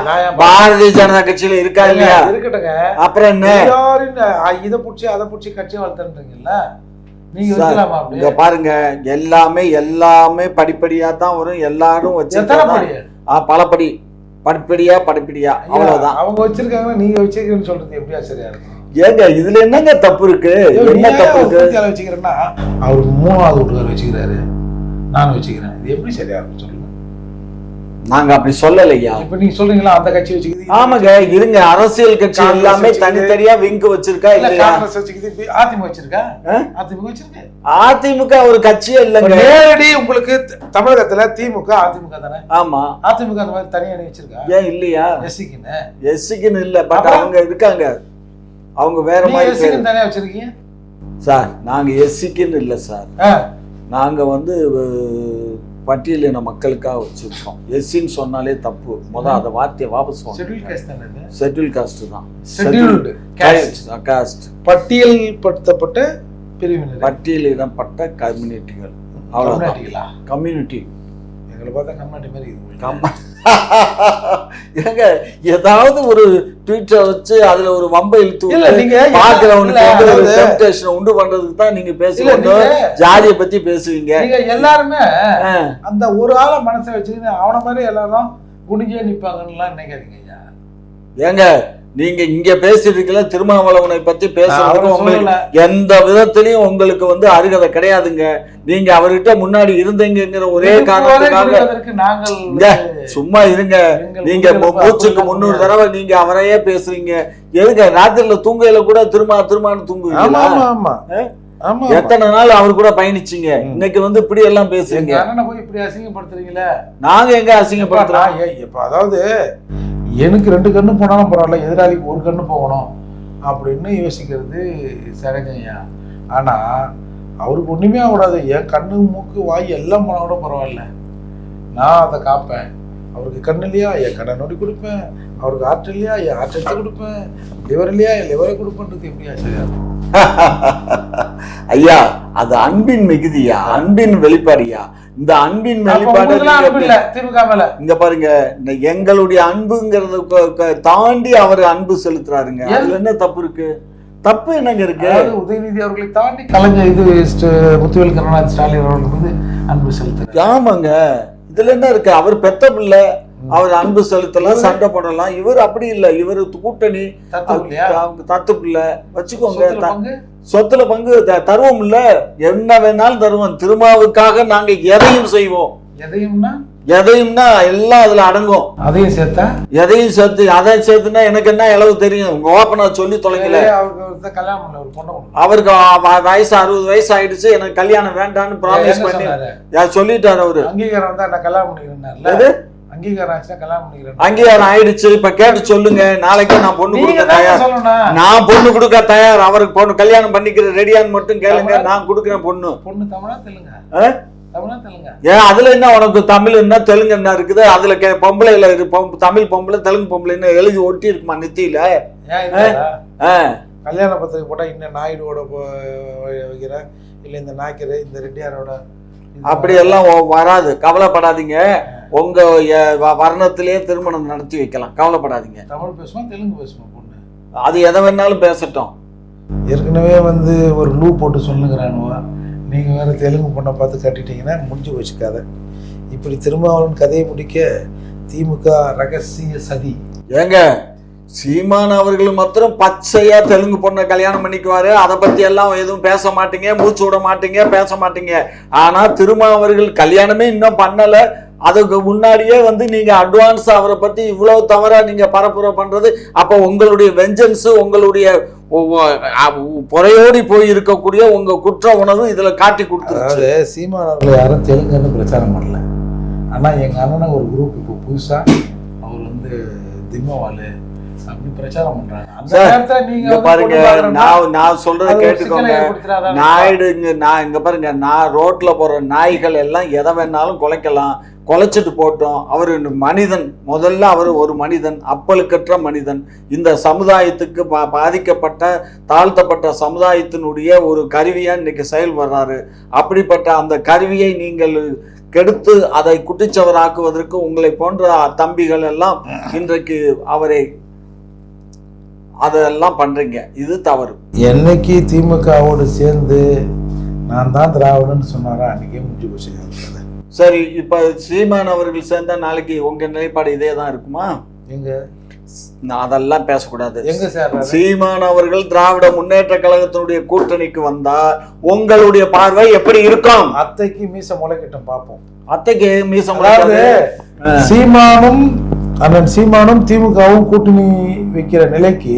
S3: பாரதிய ஜனதா கட்சியில இருக்கா இல்லையா?
S2: இருக்கட்டுங்க,
S3: அப்புறம் என்ன
S2: இதை புடிச்சு அதை புடிச்சு கட்சி வளர்த்துறீங்கல்ல நீங்க?
S3: இங்க பாருங்க, எல்லாமே படிப்படியா தான் வரும். எல்லாரும் வச்சு பலப்படி படிப்படியா அவ்வளவுதான்.
S2: அவங்க வச்சிருக்காங்க, நீங்க வச்சிருக்கீங்கன்னு சொல்றது எப்படியா சரியா இருக்கும்?
S3: ஏங்க இதுல என்னங்க தப்பு இருக்கு? என்ன தப்பு இருக்கு?
S2: வச்சுக்கிறேன்னா அவர் 3வது வீட்டுக்காரர் வச்சுக்கிறாரு, நான் வச்சுக்கிறேன், இது எப்படி சரியா இருக்கும் சொல்லுங்க?
S3: நாங்க அப்படி சொல்லலையா?
S2: இப்ப நீங்க சொல்றீங்களா அந்த கட்சி வச்சுக்குது?
S3: ஆமாங்க, இருங்க, அரசியல் கட்சி எல்லாமே தனித்தனியா விங்கு வச்சிருக்கா இல்லையா?
S2: காங்கிரஸ் வச்சுக்குது, அதிமுக வச்சிருக்கா? அதிமுக வச்சிருக்கு.
S3: அதிமுக ஒரு கட்சியே இல்லைங்க.
S2: நேரடி உங்களுக்கு தமிழகத்துல திமுக அதிமுக தானே?
S3: ஆமா,
S2: அதிமுக அந்த மாதிரி தனியா வச்சிருக்கா?
S3: ஏன் இல்லையா?
S2: எஸ்சிக்குன்னு
S3: இல்ல, பட் அவங்க இருக்காங்க, அவங்க வேற மாதிரி
S2: தனியா வச்சிருக்கீங்க
S3: சார். நாங்க எஸ்சிக்குன்னு இல்ல சார், நாங்க வந்து பட்டியலின மக்களுக்காக வச்சிருக்கோம். எஸ்சின்னு சொன்னாலே தப்பு, அந்த வார்த்தையை வாபஸ் ஷெட்யூல் காஸ்ட் தான்.
S2: பட்டியல்படுத்தப்பட்ட பிரிவினர்,
S3: பட்டியலிடப்பட்ட கம்யூனிட்டிகள், அவ்வளவுதான். கம்யூனிட்டி
S2: எங்களை பார்த்தா கம்மாட்டி மாதிரி இது.
S3: ஏங்க ஏதாவது ஒரு ட்வீட்டை வச்சு அதுல ஒரு வம்பை இழுத்து
S2: இல்ல, நீங்க
S3: பாக்குறவனுக்கு டெம்ப்டேஷன் உண்டு பண்றதுக்கு தான் நீங்க பேசுவீங்க, ஜாதியை பத்தி பேசுவீங்க.
S2: நீங்க எல்லாருமே அந்த ஒரு ஆளை மனசை வச்சுக்கிட்டு அவன மாதிரி எல்லாரும் குனிஞ்சே நிப்பாங்கன்னு நினைக்கிறீங்க.
S3: ஏங்க நீங்க இங்க பேசிட்டு இருக்கல திருமாவளவனை பத்தி பேசுறதுக்கு எந்த விதத்திலையும் உங்களுக்கு வந்து அருகதை கிடையாதுங்க. நீங்க அவர்கிட்ட முன்னாடி இருந்தீங்கிற ஒரே காரணத்துக்காக சும்மா இருங்க. நீங்க மூச்சுக்கு 300 தடவை நீங்க அவரையே பேசுறீங்க. எதுங்க ராத்திரில தூங்கையில கூட திருமான்னு தூங்குவீங்களா? எத்தனை நாள் அவர் கூட பயணிச்சீங்க, இன்னைக்கு வந்து இப்படி எல்லாம் பேசுறீங்க.
S2: போய் இப்படி அசிங்கப்படுத்துறீங்களே.
S3: நாங்க எங்க அசிங்கப்படுத்துறோம்?
S2: இப்ப அதாவது எனக்கு 2 கண்ணு போனாலும் பரவாயில்ல, எதிராளிக்கு 1 கண்ணு போகணும் அப்படின்னு யோசிக்கிறது சகஜம்யா. ஆனா அவருக்கு ஒண்ணுமே ஆகக்கூடாது. என் கண்ணு மூக்கு வாய் எல்லாம் போனா கூட பரவாயில்ல, நான் அதை காப்பேன். அவருக்கு கண்ணு இல்லையா என் கண்ணை நோடி கொடுப்பேன், அவருக்கு ஆற்றல் இல்லையா என் ஆற்றத்தை கொடுப்பேன், லிவர் இல்லையா என் லிவரை கொடுப்பேன்றது எப்படியா சரியா?
S3: ஐயா அது அன்பின் மிகுதியா, அன்பின் வெளிப்பாடியா. இந்த அன்பின் வெளிப்பாடு இங்க பாருங்க, எங்களுடைய அன்புங்கிறத தாண்டி அவர் அன்பு செலுத்துறாருங்க. அதுல என்ன தப்பு இருக்கு? தப்பு என்னங்க இருக்கு?
S2: உதயநிதி அவர்களை தாண்டி கலைஞர் இது முத்துவேல் கருணாநிதி ஸ்டாலின் அவர்களுக்கு வந்து அன்பு செலுத்துறாரு.
S3: ஆமாங்க, இதுல என்ன இருக்கு? அவர் பெத்த பிள்ளை, அவர் அன்பு செலுத்தலாம், சண்டை போடலாம். இவர் அப்படி இல்லை, இவர் கூட்டணி தத்து பிள்ளை வச்சுக்கோங்க. சொத்துல பங்கு தருவோம் இல்ல, என்ன வேணாலும் தருவோம். திருமாவுக்காக நாங்க எதையும் செய்வோம். எதையும்னா எல்லாம் அதுல அடங்கும்.
S2: அதையும் சேர்த்தா
S3: எதையும் சேர்த்து அதை சேர்த்துனா எனக்கு என்ன இளவு தெரியும்? உங்க ஓப்பனா சொல்லி தொலைக்கல. அவருக்கு வயசு 60 வயசு ஆயிடுச்சு, எனக்கு கல்யாணம் வேண்டான்னு ப்ராமிஸ் பண்ணி சொல்லிட்டாரு அவரு.
S2: அங்கீகாரம் தான் கல்யாணம் பண்ணிக்கிறேன்.
S3: அங்கீகாரம் ஆயிடுச்சு. இப்ப கேட்டு சொல்லுங்க, நாளைக்கு நான் பொண்ணு கொடுக்க தயார். நான் பொண்ணு கொடுக்க தயார். அவருக்கு பொண்ணு கல்யாணம் பண்ணிக்கிற ரெடியான்னு மட்டும் கேளுங்க, நான் கொடுக்குறேன் பொண்ணு.
S2: பொண்ணு தமிழா தெலுங்க?
S3: ஏன் அதுல என்ன உனக்கு தமிழ் என்ன தெலுங்கு என்ன இருக்குது? அதுல பொம்பளைல தமிழ் பொம்பளை தெலுங்கு பொம்பளைன்னு எழுதி ஒட்டி இருக்குமா நெத்தியில?
S2: கல்யாண பத்திரிகை போட்டா இன்னும் நாயுடுவோட வைக்கிறேன், இல்ல இந்த நாய்க்கரு இந்த ரெட்டியாரோட
S3: அப்படி எல்லாம் வராது. கவலைப்படாதீங்க. உங்க வர்ணத்திலேயே திருமணம் நடத்தி வைக்கலாம், கவலைப்படாதீங்க.
S2: தமிழ் பேசுமா தெலுங்கு பேசுமா பொண்ணு?
S3: அது எதை வேணாலும் பேசட்டும்.
S2: ஏற்கனவே வந்து ஒரு லூ போட்டு சொல்லுங்கிறானுவா, நீங்க வேற தெலுங்கு பொண்ணை பார்த்து கட்டிட்டீங்கன்னா முடிஞ்சு வச்சுக்காத. இப்படி திருமாவளவன் கதையை முடிக்க திமுக ரகசிய சதி.
S3: ஏங்க சீமான் அவர்கள் மாத்திரம் பச்சையா தெலுங்கு பொண்ணை கல்யாணம் பண்ணிக்குவாரு, அதை பத்தி எல்லாம் எதுவும் பேச மாட்டீங்க, மூச்சு விட மாட்டீங்க, பேச மாட்டீங்க. ஆனா திருமாவர்கள் கல்யாணமே இன்னும் பண்ணல, அதுக்கு முன்னாடியே வந்து நீங்க அட்வான்ஸ் அவரை பத்தி இவ்வளவு தவறா நீங்க பரப்புரை பண்றது, அப்ப உங்களுடைய வெஞ்சன்ஸ், உங்களுடைய பொறையோடி போய் இருக்கக்கூடிய உங்க குற்ற உணர்வு இதுல காட்டி கொடுத்துருச்சு.
S2: சீமான் அவர்கள் யாரும் தெலுங்குன்னு பிரச்சாரம் பண்ணல. ஆனா எங்க அண்ணன் ஒரு குரூப் இப்போ புதுசா அவர் வந்து திம்மவாலு அப்படி பிரச்சாரம் பண்றாங்க. அந்த நேரத்துல நீங்க
S3: பாருங்க, நான் சொல்றத கேட்டுக்கோங்க. நாயுடு இங்க பாருங்க, நான் ரோட்ல போற நாய்கள் எல்லாம் எதை வேணாலும் குலைக்கலாம், குலைச்சிட்டு போட்டோம். அவர் மனிதன், முதல்ல அவர் ஒரு மனிதன், அப்பழுக்கற்ற மனிதன். இந்த சமுதாயத்துக்கு பாதிக்கப்பட்ட தாழ்த்தப்பட்ட சமுதாயத்தினுடைய ஒரு கருவியா இன்னைக்கு செயல்படுறாரு. அப்படிப்பட்ட அந்த கருவியை நீங்கள் கெடுத்து அதை குட்டிச்சவராக்குவதற்கு உங்களை போன்ற தம்பிகள் எல்லாம் இன்றைக்கு அவரை அதெல்லாம் பண்றீங்க. இது தவறு.
S2: என்னைக்கு திமுகவோடு சேர்ந்து நான் தான் திராவிடன்னு சொன்னாரா அன்னைக்கே முடிஞ்சு போச்சு.
S3: சரி, இப்ப சீமான் அவர்கள் சேர்ந்தா நாளைக்கு உங்க நிலைப்பாடு இதே தான் இருக்குமா?
S2: எங்க
S3: அதெல்லாம் பேசக்கூடாது.
S2: எங்க சார்
S3: சீமான் அவர்கள் திராவிட முன்னேற்ற கழகத்தினுடைய கூட்டணிக்கு வந்தா உங்களுடைய பார்வை எப்படி இருக்கும்?
S2: அத்தைக்கு மீச முளைக்கட்டும் பார்ப்போம்.
S3: அத்தைக்கு மீச முளைக்காது.
S2: சீமானும் அண்ணன் சீமானும் திமுகவும் கூட்டணி வைக்கிற நிலைக்கு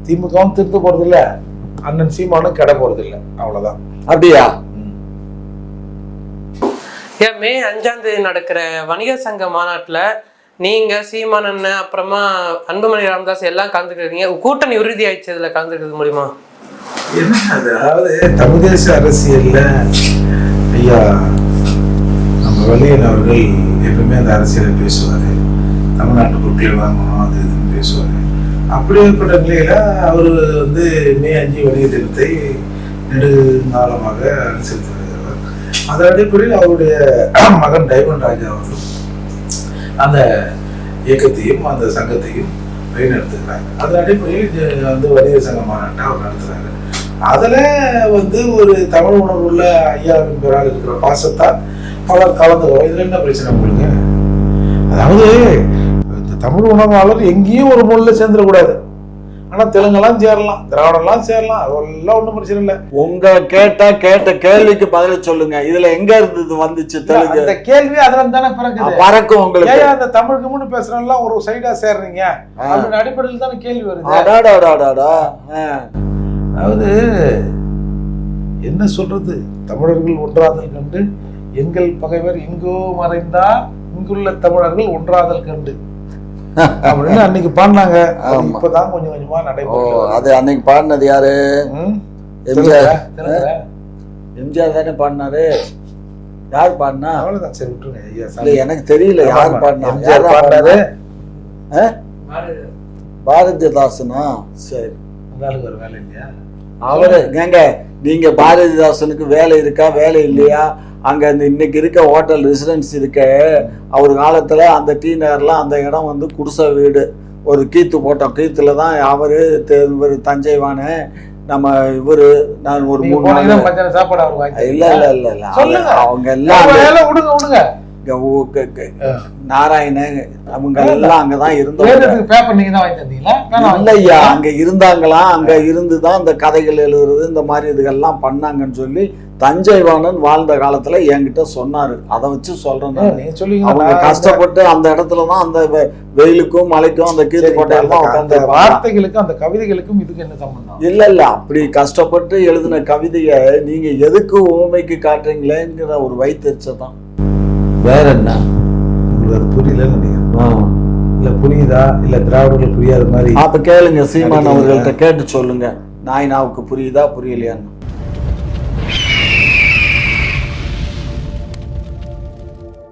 S2: திமுகவும் திருத்த போறது இல்ல, அண்ணன் சீமானும் கெட போறது இல்ல, அவ்வளவுதான்.
S3: அப்படியா?
S4: மே 5ஆம் தேதி நடக்கிற வணிக சங்க மாநாட்டுல நீங்க சீமான் அண்ணன் அப்புறமா அன்புமணி ராமதாஸ் எல்லாம் கலந்துக்கிறீங்க. கூட்டணி உறுதி ஆயிடுச்சு, இதுல கலந்துக்கிறது மூலியமா
S2: என்ன? அதாவது தமிழ் தேச அரசியல்ல ஐயா நம்ம வள்ளியன் அவர்கள் எப்பவுமே அந்த அரசியலை பேசுவாரு, தமிழ்நாட்டு பொருட்களை வாங்கணும் அது இதுன்னு பேசுவாரு. அப்படிப்பட்ட நிலையில அவர் வந்து மே 5 வணிக தினத்தை நெடுங்காலமாக அனுசரித்து வருகிறவர். அதன் அடிப்படையில் அவருடைய மகன் டைமண்ட் ராஜா அவர்கள் அந்த இயக்கத்தையும் அந்த சங்கத்தையும் வழிநடத்துகிறாங்க. அதன் அடிப்படையில் வந்து வணிகர் சங்க மாநாட்டை அவர் நடத்துறாரு. அதுல வந்து ஒரு தமிழ் உணர்வு உள்ள ஐயாவின் பேரால் இருக்கிற பாசத்தால் பலர் கலந்துக்கிறோம். இதுல என்ன பிரச்சனை உங்களுக்கு? அதாவது இந்த தமிழ் உணர்வாளர் எங்கேயும் ஒரு மொழில சேர்ந்துடக்கூடாது. ஆனா தெலுங்கெல்லாம் சேரலாம், திராவிடம்லாம் சேரலாம், அதெல்லாம் ஒண்ணும் பிரச்சனை இல்லை.
S3: உங்க கேட்ட கேள்விக்கு பதில சொல்லுங்க. இதுல எங்க இருந்து வந்துச்சு தெலுங்கு?
S2: அந்த கேள்வி அதுல தானே பிறகுது.
S3: பறக்கும் உங்களுக்கு.
S2: ஏன் அந்த தமிழுக்கு முன்னு பேசுறவங்க ஒரு சைடா சேர்றீங்க அப்படின்னு அடிப்படையில் தானே கேள்வி வருது. அதாவது என்ன சொல்றது, தமிழர்கள் ஒன்றாதல் கண்டு எங்கள் பகைவர் இங்கோ மறைந்தார், இங்குள்ள தமிழர்கள் ஒன்றாதல் கண்டு அப்படின்னு அன்னைக்கு பாடினாங்க. இப்பதான் கொஞ்சம் கொஞ்சமா நடைபெறும்.
S3: அது அன்னைக்கு பாடினது யாரு? எம்ஜிஆர் தானே பாடினாரு. யார் பாடினா?
S2: அவ்வளவுதான், சரி விட்டுருங்க.
S3: எனக்கு தெரியல யார் பாடினா.
S2: எம்ஜிஆர் பாடினாரு,
S3: பாரதிதாசனா? சரி,
S2: ஒரு வேலை இல்லையா
S3: அவரு? ஏங்க நீங்க பாரதிதாசனுக்கு வேலை இருக்கா, வேலை இல்லையா? அங்க இன்னைக்கு இருக்க ஹோட்டல் ரெசிடென்ஸ் இருக்க, அவர் காலத்துல அந்த டி நகர்ல அந்த இடம் வந்து குடிசை வீடு, ஒரு கீத்து போட்டோம். கீத்துல தான் அவரு தஞ்சைவான நம்ம இவரு நான் ஒரு 3 நாள்
S2: சாப்பாடு அவர்
S3: இல்ல இல்ல இல்ல இல்ல அவங்க எல்லாம் நாராயணன் அவங்க எல்லாம் அங்கதான் இல்லையா, அங்க இருந்தாங்களாம். அங்க இருந்துதான் இந்த கதைகள் எழுதுறது இந்த மாதிரி இதுகள்லாம் பண்ணாங்கன்னு சொல்லி தஞ்சைவாணன் வாழ்ந்த காலத்துல என்கிட்ட சொன்னாரு. அதை வச்சு சொல்றேன். அவங்க கஷ்டப்பட்டு அந்த இடத்துலதான் அந்த வெயிலுக்கும் மழைக்கும் அந்த கீழே கோட்டையெல்லாம்
S2: உட்கார்ந்த வார்த்தைகளுக்கும் அந்த கவிதைகளுக்கும் இதுக்கு என்ன சம்பந்தம்?
S3: இல்ல இல்ல, அப்படி கஷ்டப்பட்டு எழுதின கவிதைய நீங்க எதுக்கு உவமைக்கு காட்டுறீங்களேங்கிற ஒரு வைத்தறிச்சதான். வேற என்ன
S2: உங்களுக்கு அது புரியலன்னு நினைக்கிறேன். இல்ல புரியுதா, இல்ல திராவிடர்கள் புரியாத மாதிரி?
S3: அப்ப கேளுங்க, சீமான் அவர்கள்ட்ட கேட்டு சொல்லுங்க, நாய்னாவுக்கு புரியுதா புரியலையான்னு.